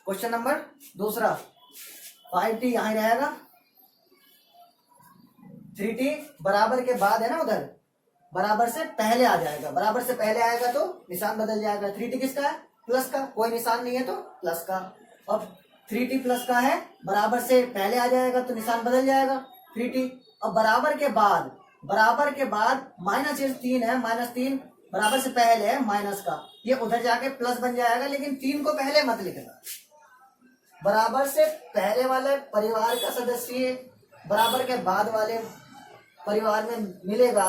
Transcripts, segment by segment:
Question number दूसरा, 5t यहाँ रहेगा, 3t बराबर के बाद है ना, उधर बराबर से पहले आ जाएगा, बराबर से पहले आएगा तो निशान बदल जाएगा। 3t किसका है? प्लस का, कोई निशान नहीं है तो प्लस का। अब 3t प्लस का है, बराबर से पहले आ जाएगा तो निशान बदल जाएगा 3t। अब बराबर के बाद माइनस 3 है, -3 बराबर से पहले है माइनस का, ये उधर जाके प्लस बन जाएगा, लेकिन 3 को पहले मत लिखना। बराबर से पहले वाले परिवार का सदस्य बराबर के बाद वाले परिवार में मिलेगा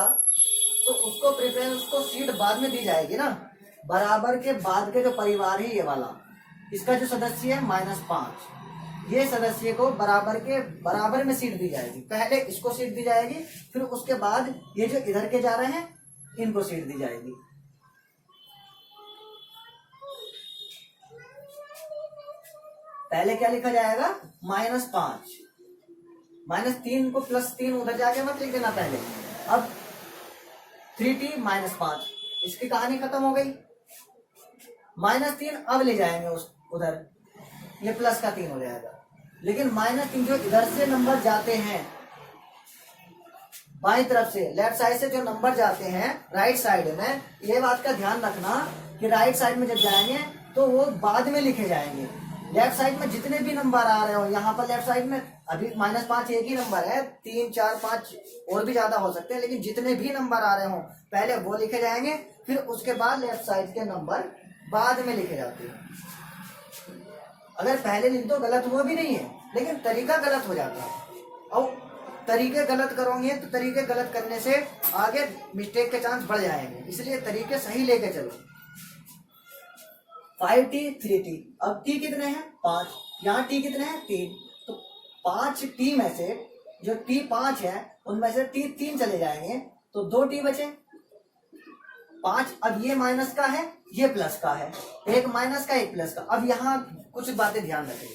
तो उसको प्रेफरेंस, उसको सीट बाद में दी जाएगी ना। बराबर के बाद के जो परिवार है ये वाला, इसका जो सदस्य है -5, ये सदस्य को बराबर में सीट दी जाएगी। पहले इसको सीट दी जाएगी, फिर उसके बाद ये जो इधर के जा रहे हैं इनको सीट दी जाएगी। पहले क्या लिखा जाएगा? -5, -3 को +3 उधर जाके मत लिख देना पहले। अब 3t -5, इसकी कहानी खत्म हो गई। -3 अब ले जाएंगे उधर, ये प्लस का 3 हो जाएगा। लेकिन -3 जो इधर से नंबर जाते हैं बाई तरफ से, लेफ्ट साइड से जो नंबर जाते हैं राइट साइड में, ये बात का ध्यान रखना कि राइट साइड में जब जाएंगे तो वो बाद में लिखे जाएंगे। लेफ्ट साइड में जितने भी नंबर आ रहे हो, यहाँ पर लेफ्ट साइड में अभी -5 एक ही नंबर है, 3 4 5 और भी ज्यादा हो सकते हैं, लेकिन जितने भी नंबर आ रहे हो पहले वो लिखे जाएंगे, फिर उसके बाद लेफ्ट साइड के नंबर बाद में लिखे जाते हैं। अगर पहले लिख दो गलत हुआ भी नहीं है, लेकिन तरीका गलत हो जाता है। और तरीके गलत करोगे तो तरीके गलत करने से आगे मिस्टेक के चांस बढ़ जाएंगे, इसलिए तरीके सही लेके चलो। 5t 3t, अब t कितने हैं? 5, यहाँ t कितने हैं? 3, तो 5t में से जो t 5 है उनमें से t 3 चले जाएंगे तो 2t बचे 5। अब ये माइनस का है, ये प्लस का है, एक माइनस का एक प्लस का। अब यहाँ कुछ बातें ध्यान रखें,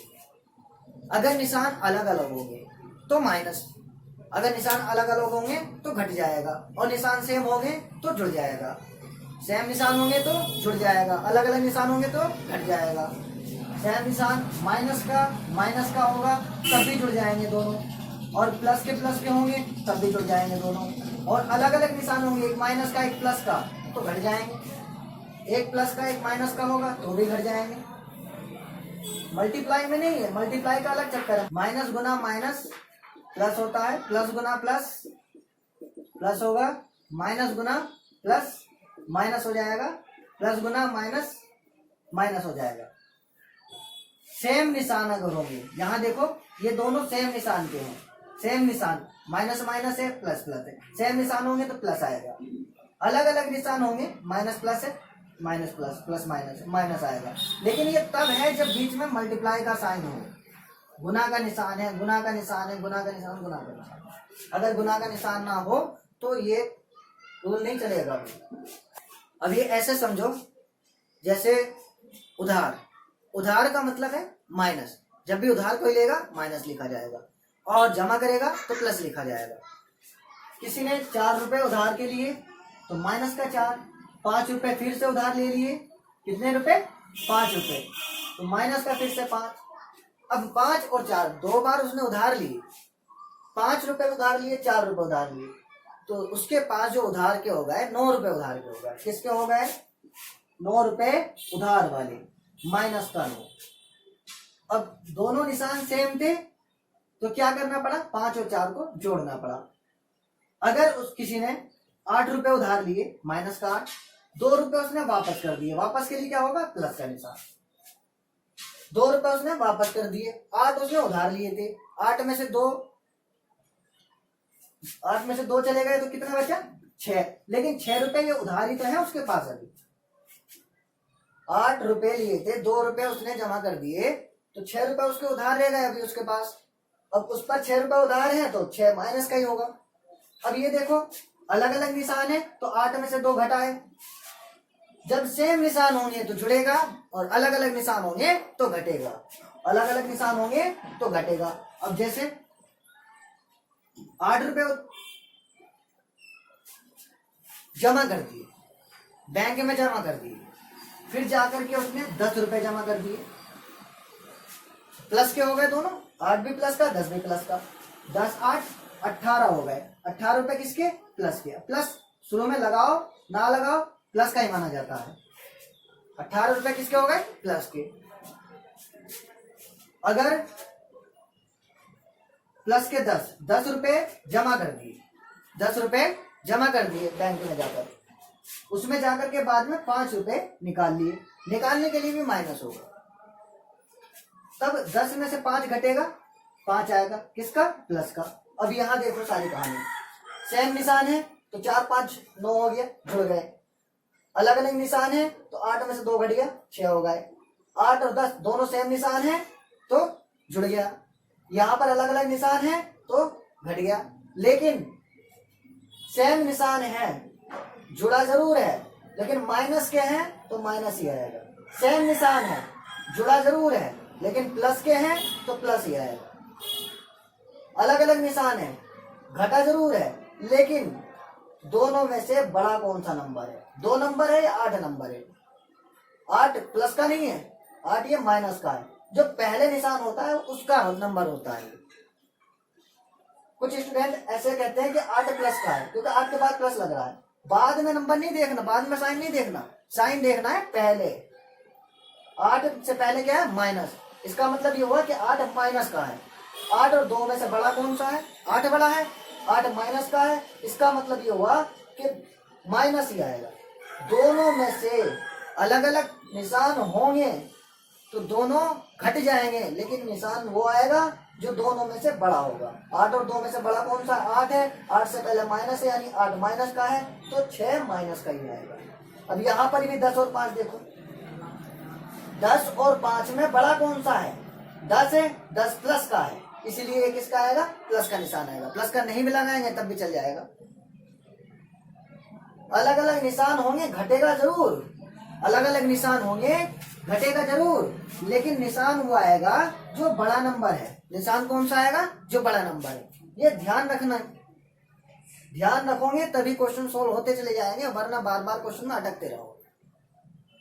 अगर निशान अलग अलग होंगे तो माइनस, अगर निशान अलग अलग होंगे तो घट जाएगा, और निशान सेम होंगे तो जुड़ जाएगा। सेम निशान होंगे तो जुड़ जाएगा, अलग अलग निशान होंगे तो घट जाएगा। सेम निशान माइनस का होगा तब भी जुड़ जाएंगे दोनों, और प्लस के होंगे तब भी जुड़ जाएंगे दोनों। और अलग अलग निशान होंगे, एक माइनस का एक प्लस का, तो घट जाएंगे। एक प्लस का एक माइनस का होगा तो भी घट जाएंगे। मल्टीप्लाई में नहीं है, मल्टीप्लाई का अलग चक्कर है। माइनस गुना माइनस प्लस होता है, प्लस गुना प्लस प्लस होगा, माइनस गुना प्लस माइनस हो जाएगा, प्लस गुना माइनस माइनस हो जाएगा। सेम निशान अगर होंगे, यहाँ देखो ये दोनों सेम निशान के हैं, सेम निशान, माइनस माइनस है प्लस प्लस है, सेम निशान होंगे तो प्लस आएगा। अलग अलग निशान होंगे, माइनस प्लस है, minus plus, plus minus, minus आएगा। लेकिन ये तब है जब बीच में मल्टीप्लाई का साइन हो, गुना का निशान है, गुना का निशान है, गुना का निशान, गुना का निशान। अगर गुना का निशान ना हो तो ये रूल नहीं चलेगा। अब ये ऐसे समझो जैसे उधार का मतलब है माइनस, जब भी उधार कोई लेगा माइनस लिखा जाएगा, और जमा करेगा तो प्लस लिखा जाएगा। किसी ने 4 रुपए उधार के लिए तो माइनस का 4, 5 रुपए फिर से उधार ले लिए, कितने रुपए? 5 रुपए, तो माइनस का फिर से 5। अब 5 और 4 दो बार उसने उधार लिए, 5 रुपए उधार लिए, 4 रुपए उधार लिए, तो उसके पास जो उधार के हो गए 9 रुपए उधार के हो गए। किसके हो गए? 9 रुपए उधार वाले, माइनस का 9। अब दोनों निशान सेम थे तो क्या करना पड़ा? 5 और 4 को जोड़ना पड़ा। अगर उस किसी ने 8 रुपए उधार लिए, माइनस का 8, 2 रुपए उसने वापस कर दिए, वापस के लिए क्या होगा? प्लस का निशान। 2 रुपए उसने वापस कर दिए, 8 उसने उधार लिए थे, 8 में से 2 चले गए तो कितना बचा? 6। लेकिन 6 रुपए ये उधार ही तो है उसके पास अभी। 8 रुपए लिए थे, 2 रुपए उसने जमा कर दिए, तो 6 रुपए उसके उधार रह गए अभी उसके पास। अब उस पर 6 रुपए उधार है तो 6 माइनस का ही होगा। अब ये देखो अलग अलग निशान है तो 8 में से 2 घटाए। जब सेम निशान होंगे तो जुड़ेगा, और अलग अलग निशान होंगे तो घटेगा, अलग अलग निशान होंगे तो घटेगा। अब जैसे 8 रुपए जमा कर दिए, बैंक में जमा कर दिए, फिर जाकर के उसने 10 रुपए जमा कर दिए, प्लस के हो गए दोनों, 8 भी प्लस का 10 भी प्लस का, 10 8 18 हो गए। 18 रुपए किसके? प्लस के। प्लस शुरू में लगाओ ना लगाओ प्लस का ही माना जाता है। 18 रुपए किसके हो गए? प्लस के। अगर प्लस के 10 रुपए जमा कर दिए, 10 रुपए जमा कर दिए बैंक में जाकर, उसमें जाकर के बाद में 5 रुपए निकाल लिए, निकालने के लिए भी माइनस होगा, तब 10 में से 5 घटेगा, 5 आएगा किसका? प्लस का। अब यहां देखो सारी कहानी सेम निशान है तो 4 5 9 हो गया, जुड़ गए। अलग अलग निशान है तो 8 में से 2 घट गया, 6 हो गए। 8 और 10 दोनों सेम निशान है तो जुड़ गया। यहां पर अलग अलग निशान है तो घट गया। लेकिन सेम निशान है, जुड़ा जरूर है, लेकिन माइनस के हैं तो माइनस ही आएगा। सेम निशान है, जुड़ा जरूर है, लेकिन प्लस के हैं तो प्लस ही आएगा। अलग अलग निशान है, घटा जरूर है, लेकिन दोनों में से बड़ा कौन सा नंबर है? 2 नंबर है या 8 नंबर है? 8 प्लस का नहीं है, 8 ये माइनस का है। जो पहले निशान होता है उसका नंबर होता है। कुछ स्टूडेंट ऐसे कहते हैं कि 8 प्लस का है, क्योंकि 8 के बाद प्लस लग रहा है। बाद में नंबर नहीं देखना, बाद में साइन नहीं देखना, साइन देखना है पहले। 8 से पहले क्या है? माइनस। इसका मतलब ये हुआ कि 8 माइनस का है। 8 और 2 में से बड़ा कौन सा है? 8 बड़ा है, 8 माइनस का है। इसका मतलब ये हुआ कि माइनस ही आएगा। दोनों में से अलग अलग निशान होंगे तो दोनों घट जाएंगे, लेकिन निशान वो आएगा जो दोनों में से बड़ा होगा। 8 और 2 में से बड़ा कौन सा? 8 है। 8 से पहले माइनस है, यानी 8 माइनस का है, तो 6 माइनस का ही आएगा। अब यहाँ पर भी 10 और 5 देखो, 10 और 5 में बड़ा कौन सा है? 10 है, 10 प्लस का है, इसीलिए किसका आएगा? प्लस का निशान आएगा। प्लस का नहीं भी लगाएंगे तब भी चल जाएगा। अलग अलग निशान होंगे, घटेगा जरूर, अलग अलग निशान होंगे, घटेगा जरूर, लेकिन निशान वो आएगा जो बड़ा नंबर है। निशान कौन सा आएगा? जो बड़ा नंबर है। ये ध्यान रखना, ध्यान रखोगे तभी क्वेश्चन सोल्व होते चले जाएंगे, वरना बार बार क्वेश्चन में अटकते रहो।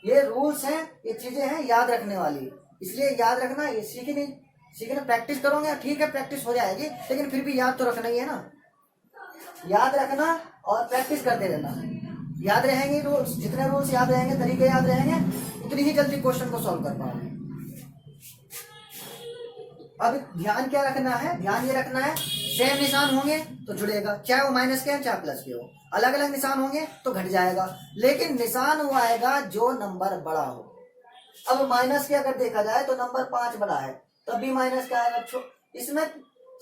ये रूल्स हैं, ये चीजें हैं याद रखने वाली, इसलिए याद रखना। ये सीखने प्रैक्टिस करोगे ठीक है, प्रैक्टिस हो जाएगी, लेकिन फिर भी याद तो रखना ही है ना। याद रखना और प्रैक्टिस करते रहना। याद रहेंगे रूल्स, जितने रूल्स याद रहेंगे, तरीके याद रहेंगे, उतनी ही जल्दी क्वेश्चन को सॉल्व कर पाओगे। अब ध्यान क्या रखना है? ध्यान ये रखना है सेम निशान होंगे तो जुड़ेगा, चाहे वो माइनस के हो चाहे प्लस के हो। अलग अलग निशान होंगे तो घट जाएगा, लेकिन निशान वो आएगा जो नंबर बड़ा हो। अब माइनस के अगर देखा जाए तो नंबर 5 बड़ा है, तब भी माइनस का आएगा। इसमें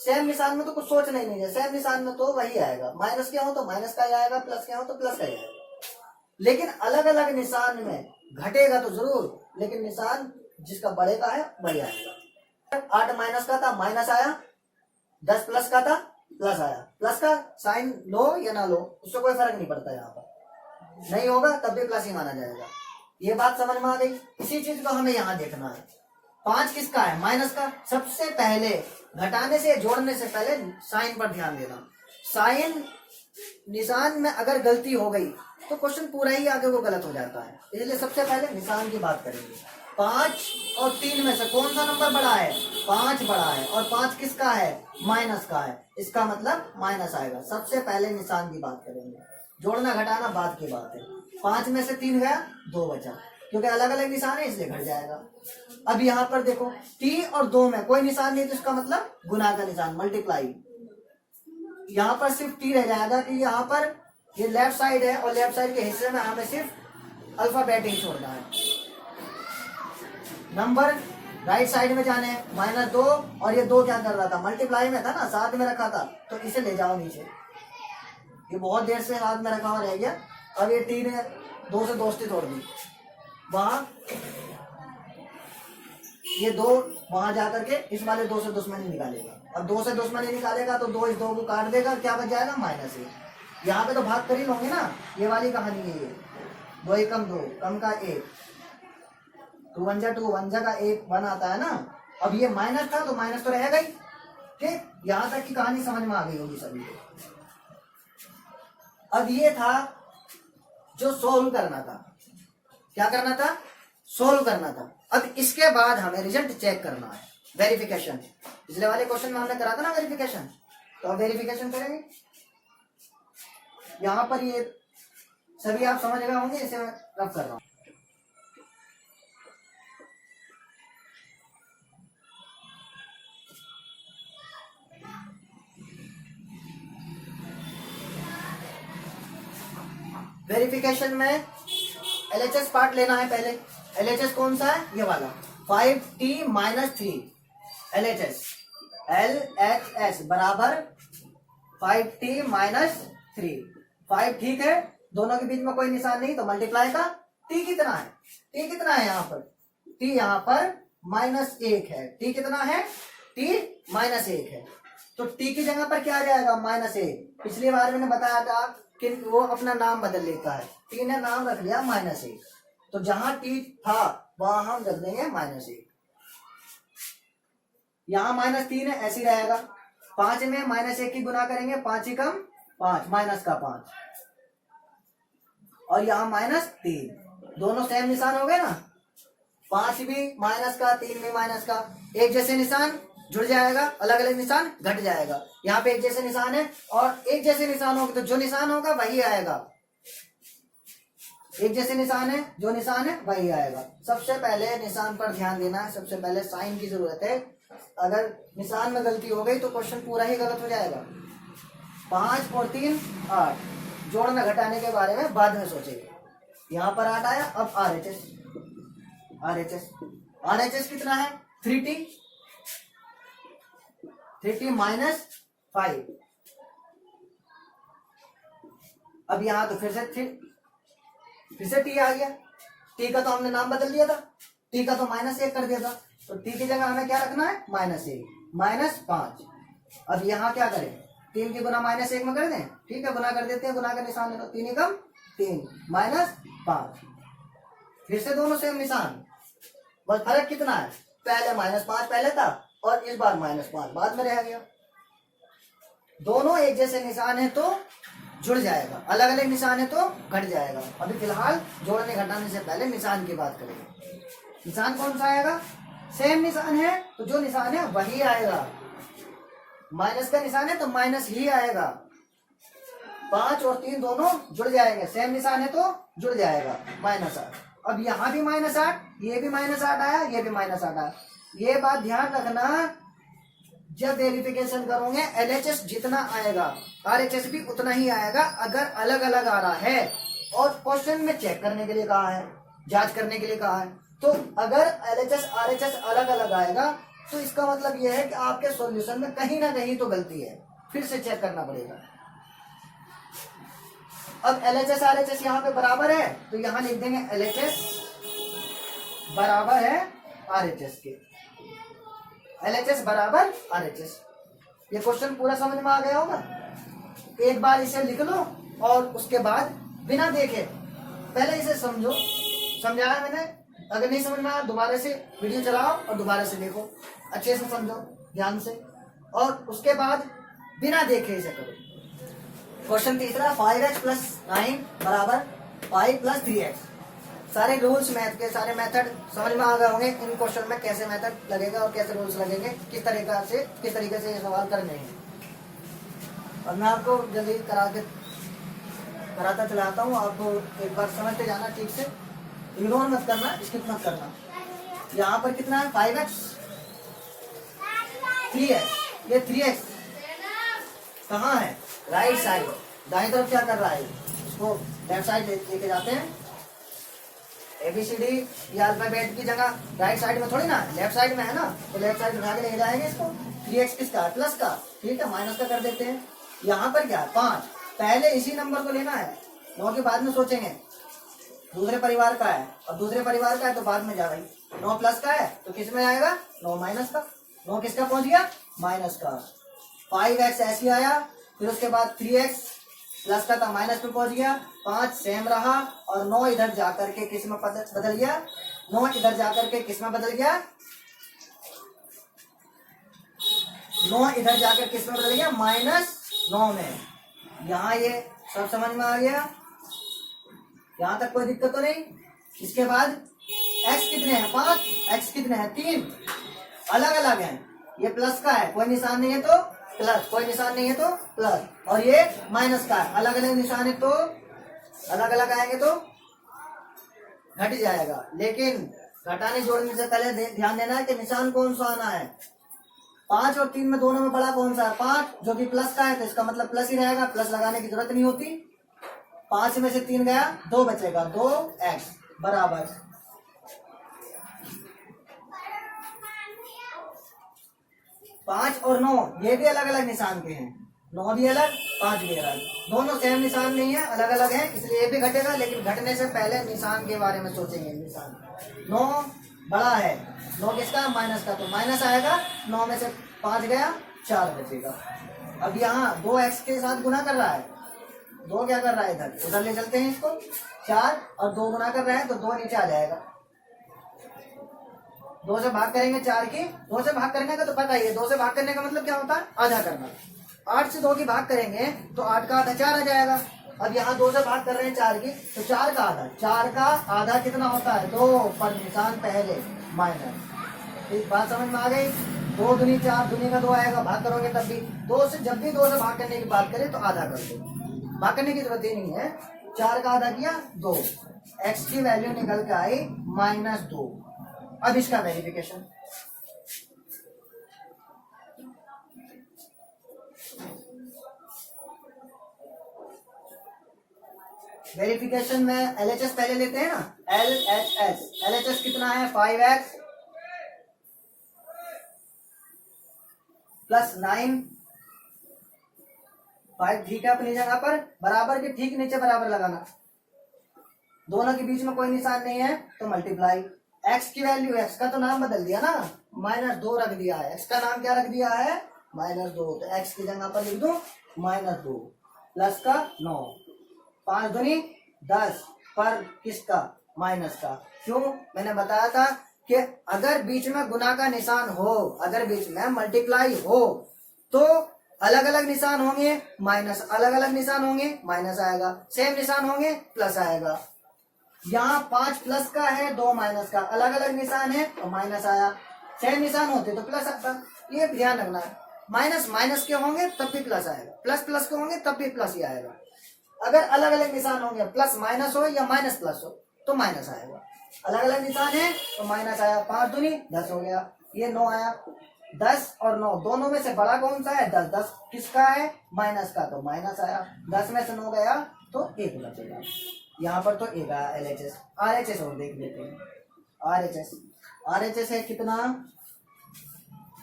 सेम निशान में तो कुछ सोचना ही नहीं है, सेम निशान में तो वही आएगा। माइनस के हो तो माइनस का ही आएगा, प्लस के हो तो प्लस का ही आएगा। लेकिन अलग अलग निशान में घटेगा तो जरूर, लेकिन निशान जिसका बड़े का है वही आएगा। 8 माइनस का था, माइनस आया। 10 प्लस का था, प्लस आया। प्लस का साइन लो या ना लो, उससे कोई फर्क नहीं पड़ता। यहाँ पर नहीं होगा तब भी प्लस ही माना जाएगा। ये बात समझ में आ गई? इसी चीज को हमें यहाँ देखना है। 5 किसका है? माइनस का। सबसे पहले घटाने से जोड़ने से पहले साइन पर ध्यान देना। साइन निशान में अगर गलती हो गई तो क्वेश्चन पूरा ही आगे वो गलत हो जाता है, इसलिए सबसे पहले निशान की बात करेंगे। 5 और 3 में से कौन सा नंबर बड़ा है? 5 बड़ा है, और 5 किसका है? माइनस का है, इसका मतलब माइनस आएगा। सबसे पहले निशान की बात करेंगे, जोड़ना घटाना बाद की बात है। 5 में से 3 गया, 2 बचा, क्योंकि अलग अलग निशान है इसलिए घट जाएगा। अब यहाँ पर देखो 3 और 2 में कोई निशान नहीं, तो इसका मतलब गुना का निशान, मल्टीप्लाई। यहाँ पर सिर्फ 3 रह जाएगा कि यहाँ पर ये लेफ्ट साइड है और लेफ्ट साइड के हिस्से में हमें सिर्फ अल्फाबेट ही छोड़ना है। नंबर राइट साइड में जाने हैं। -2 और ये 2 क्या कर रहा था? मल्टीप्लाई में था ना, साथ में रखा था, तो इसे ले जाओ नीचे। ये बहुत देर से हाथ में रखा हुआ रह गया। अब ये 3 है, 2 से दोस्ती तोड़ दी, वहां ये 2 वहां जाकर के इस वाले 2 से दुश्मनी निकालेगा। अब 2 से दुश्मनी निकालेगा तो 2 इस 2 को काट देगा, क्या बच जाएगा? -1। यहाँ पे तो भाग कर ही लोगे ना, ये वाली कहानी है। ये 2 एकम 2, कम का 1, 2 1 जा 2, 1 जा का 1 1 आता है ना। अब ये माइनस था तो माइनस तो रहेगा ही। ठीक, यहाँ तक की कहानी समझ में आ गई होगी सभी को। अब ये था जो सोल्व करना था। क्या करना था? सोल्व करना था। अब इसके बाद हमें रिजल्ट चेक करना है। वेरिफिकेशन। पिछले वाले क्वेश्चन में हमने करा था ना वेरिफिकेशन, तो अब वेरिफिकेशन करेंगे। यहाँ पर ये सभी आप समझ गए होंगे, इसे मैं रब कर रहा हूँ। वेरिफिकेशन में LHS पार्ट लेना है पहले। LHS कौन सा है? ये वाला 5t - 3 LHS। LHS बराबर 5t - 3। 5 ठीक है, दोनों के बीच में कोई निशान नहीं, तो मल्टीप्लाई का t कितना है? t कितना है यहाँ पर? t यहाँ पर -1 है। t कितना है? t -1 है। तो t की जगह पर क्या आ जाएगा? -1। पिछली बार मैंने बताया था कि वो अपना नाम बदल लेता है। t ने नाम रख लिया -1, तो जहां t था वहां हम रख देंगे -1। यहाँ -3 है, ऐसे ही रहेगा। 5 में -1 की गुना करेंगे, 5 ही कम 5, माइनस का 5, और यहाँ -3, दोनों सेम निशान हो गए ना। 5 भी माइनस का, 3 भी माइनस का, एक जैसे निशान जुड़ जाएगा, अलग अलग निशान घट जाएगा। यहाँ पे एक जैसे निशान है और एक जैसे निशान होगा, तो जो निशान होगा वही आएगा। एक जैसे निशान है, जो निशान है वही आएगा। सबसे पहले निशान पर ध्यान देना है, सबसे पहले साइन की जरूरत है। अगर निशान में गलती हो गई तो क्वेश्चन पूरा ही गलत हो जाएगा। 5 और 3 8, जोड़ना घटाने के बारे में बाद में सोचेंगे। यहाँ पर 8 आया, अब RHS कितना है? 3t - 5। अब यहाँ तो फिर से t आ गया। t का तो हमने नाम बदल दिया था, t का तो -1 कर दिया था, तो t की जगह हमें क्या रखना है? -1 -5। अब यहाँ क्या करें? 3 की गुना -1 में कर दें, ठीक है, गुना कर देते हैं, गुना का निशान है, तो 3 एकम 3 -5। फिर से दोनों सेम निशान, बस फर्क कितना है? पहले -5 पहले था और इस बार -5 बाद में रह गया। दोनों एक जैसे निशान है तो जुड़ जाएगा, अलग अलग निशान है तो घट जाएगा। अभी फिलहाल जोड़ने घटाने से पहले निशान की बात करेंगे। निशान कौन सा आएगा? सेम निशान है तो जो निशान है वही आएगा। माइनस का निशान है तो माइनस ही आएगा। 5 और 3 दोनों जुड़ जाएंगे, सेम निशान है तो जुड़ जाएगा, -8। अब यहाँ भी -8, ये भी -8 आया, ये भी -8 आया। ये बात ध्यान रखना, जब वेरिफिकेशन करोगे LHS जितना आएगा RHS भी उतना ही आएगा। अगर अलग अलग आ रहा है और क्वेश्चन में चेक करने के लिए कहा है, जांच करने के लिए कहा है, तो अगर LHS RHS अलग अलग आएगा तो इसका मतलब यह है कि आपके सॉल्यूशन में कहीं ना कहीं तो गलती है, फिर से चेक करना पड़ेगा। अब LHS RHS यहाँ पे बराबर है, तो यहाँ लिख देंगे LHS बराबर है RHS के। LHS बराबर RHS। ये क्वेश्चन पूरा समझ में आ गया होगा। एक बार इसे लिख लो और उसके बाद बिना देखे पहले इसे समझो। समझाया मैंने, अगर नहीं समझ में आया दोबारा से वीडियो चलाओ और दोबारा से देखो, अच्छे से समझो ध्यान से, और उसके बाद बिना देखे इसे करो। क्वेश्चन तीसरा, 5x + 9 बराबर 5 + 3x। सारे रूल्स मैथ के, सारे मेथड समझ में आ गए होंगे। इन क्वेश्चन में कैसे मेथड लगेगा और कैसे रूल्स लगेंगे, किस तरीके से ये सवाल करने हैं। और मैं आपको जल्दी कराता चलाता हूँ, आपको एक बार समझते जाना ठीक से, इग्नोर मत करना, स्किप मत करना। यहाँ पर कितना है? 5x 3x। ये 3x कहाँ है? राइट साइड, दाएं तरफ क्या कर रहा है? इसको लेफ्ट साइड लेके जाते हैं। ABCD या अल्फाबेट की जगह राइट साइड में थोड़ी ना, लेफ्ट साइड में है ना, तो लेफ्ट साइड उठा के ले जाएंगे इसको। 3x किसका है? प्लस का, ठीक है, माइनस का कर देते हैं। यहाँ पर क्या है? 5। पहले इसी नंबर को लेना है, 9 के बाद में सोचेंगे। दूसरे परिवार का है, अब दूसरे परिवार का है तो बाद में जा भाई। 9 प्लस का है तो किस में आएगा? 9 माइनस का। 9 किसका पहुंच गया? माइनस का। 5x ऐसी आया, फिर उसके बाद 3x प्लस का था, माइनस में पहुंच गया। 5 सेम रहा और 9 इधर जाकर के किस में बदल गया? 9 इधर जाकर के किस में बदल गया? 9 इधर जाकर किस में बदल गया? -9 में। यहाँ ये सब समझ में आ गया, यहाँ तक कोई दिक्कत तो नहीं। इसके बाद x कितने हैं? 5, x कितने हैं? 3। अलग अलग है, ये प्लस का है कोई निशान नहीं है तो प्लस, कोई निशान नहीं है तो प्लस, और ये माइनस का है, अलग अलग निशान है तो अलग अलग आएंगे तो घट जाएगा। लेकिन घटाने जोड़ने से पहले ध्यान देना है कि निशान कौन सा आना है। 5 और 3 में दोनों में बड़ा कौन सा है? 5, जो कि प्लस का है तो इसका मतलब प्लस ही रहेगा, प्लस लगाने की जरूरत नहीं होती। 5 में से 3 गया, 2 बचेगा, 2x बराबर 5 और 9 ये भी अलग अलग निशान के हैं, 9 भी अलग 5 भी अलग, दोनों सेम निशान नहीं है, अलग अलग है, इसलिए ये भी घटेगा। लेकिन घटने से पहले निशान के बारे में सोचेंगे। निशान 9 बड़ा है, 9 किसका? माइनस का, तो माइनस आएगा। 9 में से 5 गया, 4 बचेगा। अब यहाँ 2x के साथ गुना कर रहा है, 2 क्या कर रहा है? इधर उधर ले चलते हैं इसको, 4 और 2 गुना कर रहा है तो 2 नीचे आ जाएगा। 2 से भाग करेंगे 4 की, 2 से भाग करने का तो पता ही है, 2 से भाग करने का मतलब क्या होता है? आधा करना। 8 से 2 की भाग करेंगे तो 8 का आधा 4 आ जाएगा। अब यहाँ 2 से भाग कर रहे हैं 4 की, तो 4 का आधा, 4 का आधा कितना होता है? 2, पर निशान पहले माइनस। इस बात समझ में आ गई? 2 दूनी 4, दूनी का 2 आएगा, भाग करोगे तब भी 2 से, जब भी 2 से भाग करने की बात करें तो आधा कर दो, भाग करने की जरूरत ही नहीं है। 4 का आधा किया 2, x की वैल्यू निकल के आई -2। अब इसका वेरिफिकेशन, वेरिफिकेशन में LHS पहले लेते हैं ना, LHS। LHS कितना है? 5x प्लस 9, 5 ठीक है अपनी जगह पर, बराबर के ठीक नीचे बराबर लगाना, दोनों के बीच में कोई निशान नहीं है तो मल्टीप्लाई। x की वैल्यू, x का तो नाम बदल दिया ना, -2 रख दिया है, x का नाम क्या रख दिया है? -2, तो x की जगह पर लिख दो -2 प्लस का 9, 5 दूनी 10, पर किसका? माइनस का। क्यों? मैंने बताया था कि अगर बीच में गुना का निशान हो, अगर बीच में मल्टीप्लाई हो तो अलग अलग निशान होंगे माइनस, अलग अलग निशान होंगे माइनस आएगा, सेम निशान होंगे प्लस आएगा। यहाँ 5 प्लस का है, 2 माइनस का, अलग अलग निशान है तो माइनस आया, सेम निशान होते तो प्लस आता। ये ध्यान रखना है, माइनस माइनस के होंगे तब भी प्लस आएगा, प्लस प्लस के होंगे तब भी प्लस ही आएगा। अगर अलग अलग निशान होंगे, प्लस माइनस हो या माइनस प्लस हो तो माइनस आएगा। अलग अलग निशान है तो माइनस आया, 5 दूनी 10 हो गया, ये 9 आया। 10 और 9 दोनों में से बड़ा कौन सा है? 10। 10 किसका है? माइनस का, तो माइनस आया। 10 में से 9 गया तो 1 बचेगा, यहाँ पर तो 1 आया। LHS RHS और देख लेते हैं। RHS है कितना?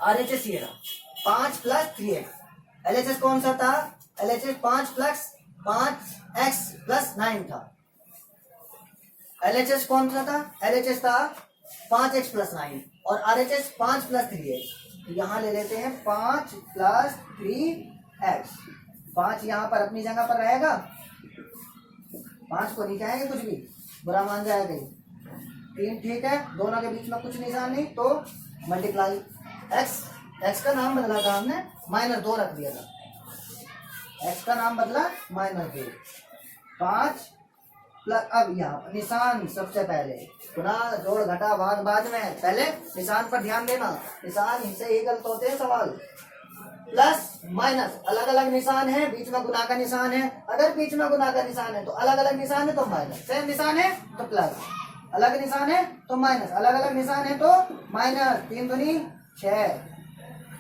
RHS ये रहा 5 प्लस 3x। LHS कौन सा था? LHS 5 प्लस 5x प्लस 9 था। LHS कौन सा था? LHS था 5x प्लस 9 और RHS 5 प्लस 3x। यहाँ ले लेते हैं 5 प्लस 3x। 5 यहाँ पर अपनी जगह पर रहेगा, 5 को नहीं जाएंगे कुछ भी, बुरा मान जाएगा। 3 ठीक है, दोनों के बीच में कुछ निशान नहीं तो मल्टीप्लाई। x का नाम बदला था हमने, -2 रख दिया था, x का नाम बदला -2। 5 प्लस, अब यहाँ निशान सबसे पहले, गुना जोड़ घटा भाग बाद में, पहले निशान पर ध्यान देना, निशान से ही गलत होते हैं सवाल। प्लस माइनस, अलग अलग निशान है, बीच में गुना का निशान है, अगर बीच में गुना का निशान है तो अलग अलग निशान है तो माइनस, सेम निशान है तो प्लस, अलग निशान है तो माइनस, अलग अलग निशान है तो माइनस। 3 दूनी 6।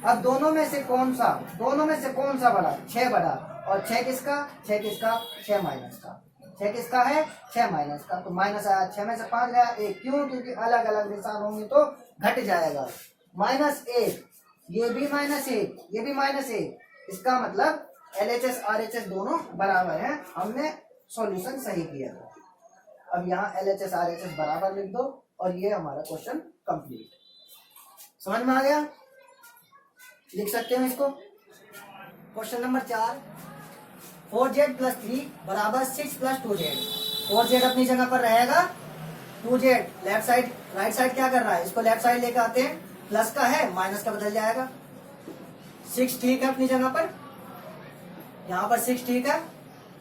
अब दोनों में से कौन सा बड़ा? 6 बड़ा, और 6 किसका? 6 माइनस का, 6 किसका है? 6 माइनस का, तो माइनस आया। 6 में से 5 गया 1, क्यों? क्योंकि अलग अलग निशान होंगे तो घट जाएगा। -1, ये भी -1, ये भी -1, इसका मतलब LHS RHS दोनों बराबर हैं, हमने सॉल्यूशन सही किया था। अब यहाँ LHS RHS बराबर लिख दो और ये हमारा क्वेश्चन कंप्लीट। समझ में आ गया? लिख सकते हो इसको। क्वेश्चन नंबर 4, 4z प्लस 3 बराबर 6 प्लस 2z। 4z अपनी जगह पर रहेगा, 2z left side, right side क्या कर रहा है? इसको लेफ्ट साइड लेकर आते हैं, प्लस का है माइनस का बदल जाएगा। 6 ठीक है अपनी जगह पर, यहाँ पर 6 ठीक है,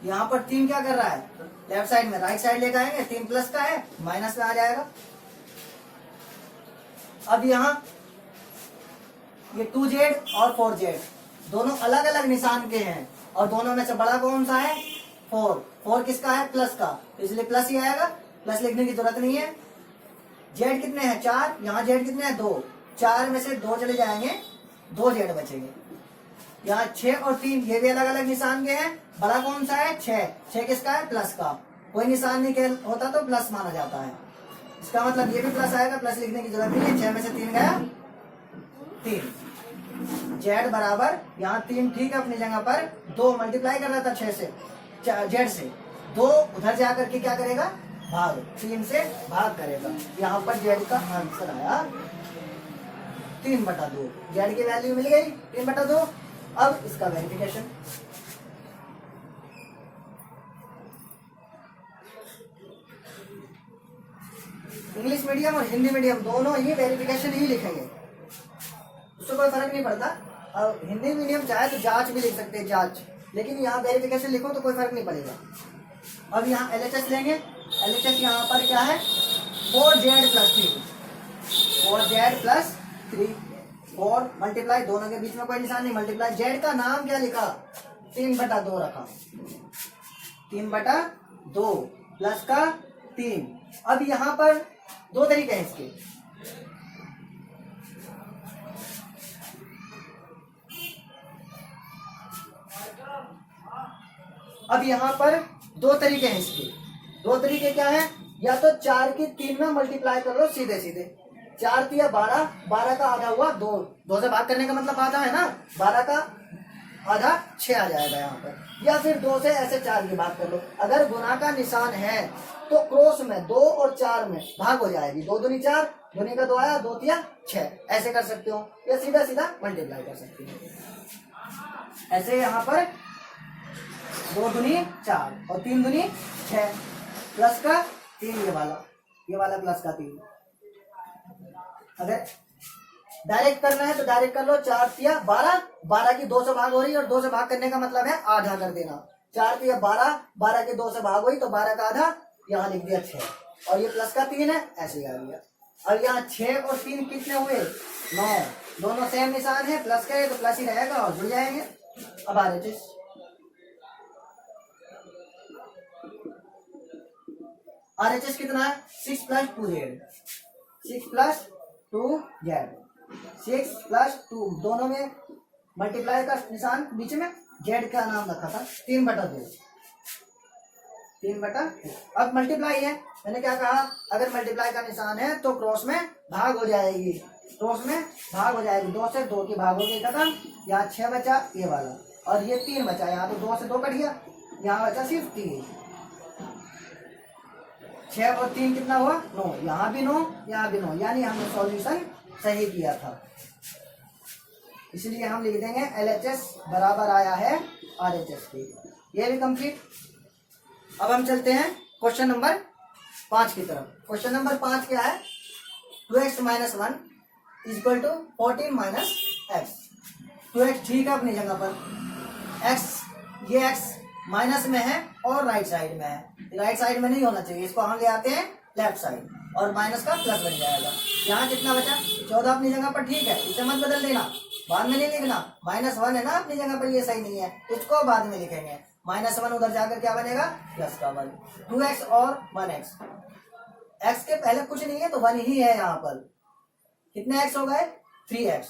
यहाँ पर 3 क्या कर रहा है? लेफ्ट साइड में राइट साइड लेकर आएंगे, 3 प्लस का है माइनस में आ जाएगा। अब यहाँ ये 2z और 4z दोनों अलग अलग निशान के हैं और दोनों में से बड़ा कौन सा है? 4 किसका है? प्लस का, इसलिए प्लस ही आएगा, प्लस लिखने की जरूरत नहीं है। z कितने हैं? 4, यहाँ z कितने हैं? 2, 4 में से 2 चले जाएंगे, 2z बचेंगे। यहाँ 6 और 3 ये भी अलग अलग निशान के हैं, बड़ा कौन सा है? 6 किसका है? प्लस का, कोई निशान नहीं होता तो प्लस माना जाता है, इसका मतलब ये भी प्लस आएगा, प्लस लिखने की जरूरत नहीं है। 6 में से 3 गया 3, z बराबर यहाँ 3 ठीक है अपनी जगह पर, 2 मल्टीप्लाई कर रहा था 6 से z से, 2 उधर जाकर के क्या करेगा? भाग, 3 से भाग करेगा, यहाँ पर z का आंसर आया 3/2। z की वैल्यू मिल गई 3/2। अब इसका वेरिफिकेशन, इंग्लिश मीडियम और हिंदी मीडियम दोनों ही वेरिफिकेशन ही लिखेंगे, उससे कोई फर्क नहीं पड़ता। और हिंदी मीडियम चाहे तो जांच भी लिख सकते हैं, जांच, लेकिन यहाँ वेरिफिकेशन लिखो तो कोई फर्क नहीं पड़ेगा। अब यहाँ LHS लेंगे, LHS यहाँ पर क्या है? 4z + 3, 4z + 3, 4 मल्टीप्लाई, दोनों के बीच में कोई निशान नहीं, मल्टीप्लाई, z का नाम क्या लिखा? 3/2 रखा, 3/2 प्लस का 3। अब यहाँ पर 2 तरीके हैं इसके, अब यहाँ पर 2 तरीके हैं इसके। 2 तरीके क्या है? या तो 4 की 3 में मल्टीप्लाई कर लो सीधे सीधे, 4 3 12, 12 का आधा हुआ 2, 2 से भाग करने का मतलब आधा है ना, 12 का आधा 6 आ जाएगा यहाँ पर, या फिर 2 से ऐसे 4 की भाग कर लो। अगर गुना का निशान है तो क्रॉस में 2 और 4 में भाग हो जाएगी, 2 दूनी 4, दूनी का 2 आया, 2 3 6, ऐसे कर सकते हो, या सीधा सीधा मल्टीप्लाई कर सकते हो। ऐसे यहाँ पर 2 दूनी 4 और 3 दूनी 6, प्लस का 3, ये वाला प्लस का 3। अगर डायरेक्ट करना है तो डायरेक्ट कर लो, 4 3 12, 12 की 2 से भाग हो रही है, और 2 से भाग करने का मतलब है आधा कर देना, 4 3 12, 12 की 2 से भाग हुई तो 12 का आधा, यहाँ लिख दिया 6, और ये प्लस का 3 है, ऐसे ही आ गया। अब यहाँ 6 और 3 कितने हुए? 9, दोनों सेम निशान है, प्लस का है तो प्लस ही रहेगा और जुड़ जाएंगे। अब RHS कितना है? 6 + 2z, 6 + 2z, 6 + 2, दोनों में मल्टीप्लाई का निशान बीच में, z का नाम रखा था 3/2, 3/2। अब मल्टीप्लाई है, मैंने क्या कहा? अगर मल्टीप्लाई का निशान है तो क्रॉस में भाग हो जाएगी, क्रॉस में भाग हो जाएगी, 2 से 2 की भाग हो गई खत्म, यहाँ 6 बचा ये वाला, और ये 3 बचा, यहाँ तो 2 से 2 कट गया, यहाँ बचा सिर्फ 3, 6 और 3 कितना हुआ? 9, यहाँ भी 9, यहाँ भी 9, यानी हमने सॉल्यूशन सही किया था, इसलिए हम लिख देंगे LHS बराबर आया है RHS के। ये भी कंप्लीट। अब हम चलते हैं क्वेश्चन नंबर 5 की तरफ। क्वेश्चन नंबर 5 क्या है? 2x - 1 = 14 - x। 2x ठीक है अपनी जगह पर, x, ये x माइनस में है और राइट साइड में है, राइट साइड में नहीं होना चाहिए, इसको हम ले आते हैं लेफ्ट साइड, और माइनस का प्लस बन जाएगा। यहाँ कितना बचा? 14 अपनी जगह पर ठीक है, इसे मत बदल देना, बाद में नहीं लिखना, -1 है ना अपनी जगह पर, ये सही नहीं है, इसको बाद में लिखेंगे। -1 उधर जाकर क्या बनेगा? प्लस का 1, 2x और 1x, x के पहले कुछ नहीं है तो 1 ही है यहाँ पर। कितने x हो गए? 3x,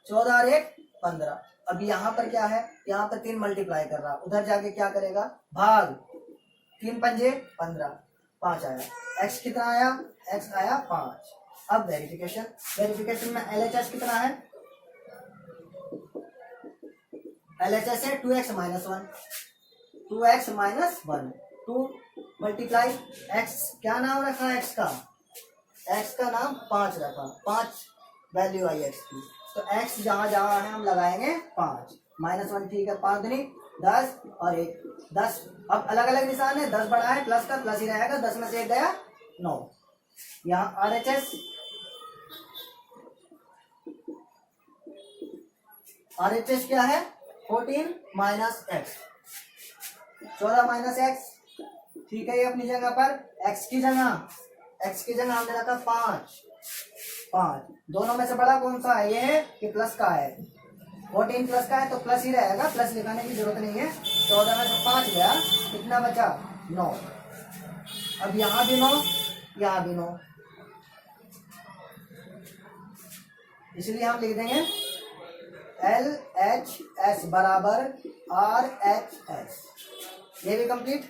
14 और 1 15। अब यहाँ पर क्या है? यहाँ पर 3 मल्टीप्लाई कर रहा, उधर जाके क्या करेगा? भाग, 3 पंजे 15, 5 आया, x कितना आया? x आया 5। अब वेरिफिकेशन, वेरिफिकेशन में LHS कितना है? LHS है 2x - 1, 2x - 1, 2 मल्टीप्लाई x, क्या नाम रखा है x का? x का नाम 5 रखा, 5 वैल्यू आई x की, तो x जहां जहां है हम लगाएंगे 5, -1 ठीक है, 5 दूनी 10 और 1 10। अब अलग अलग निशान है, 10 बड़ा है, प्लस का प्लस ही रहेगा, 10 में से 1 गया 9। यहाँ RHS क्या है? 14 - x, 14 - x ठीक है, ये अपनी जगह पर x की जगह हमने रखा 5, दोनों में से बड़ा कौन सा है? ये है कि प्लस का है? 14 प्लस का है तो प्लस ही रहेगा, प्लस लिखाने की जरूरत नहीं है। 14 में से 5 गया, कितना बचा? 9। अब यहाँ भी 9, यहाँ भी 9, इसलिए हम लिख देंगे LHS बराबर RHS। ये भी कंप्लीट।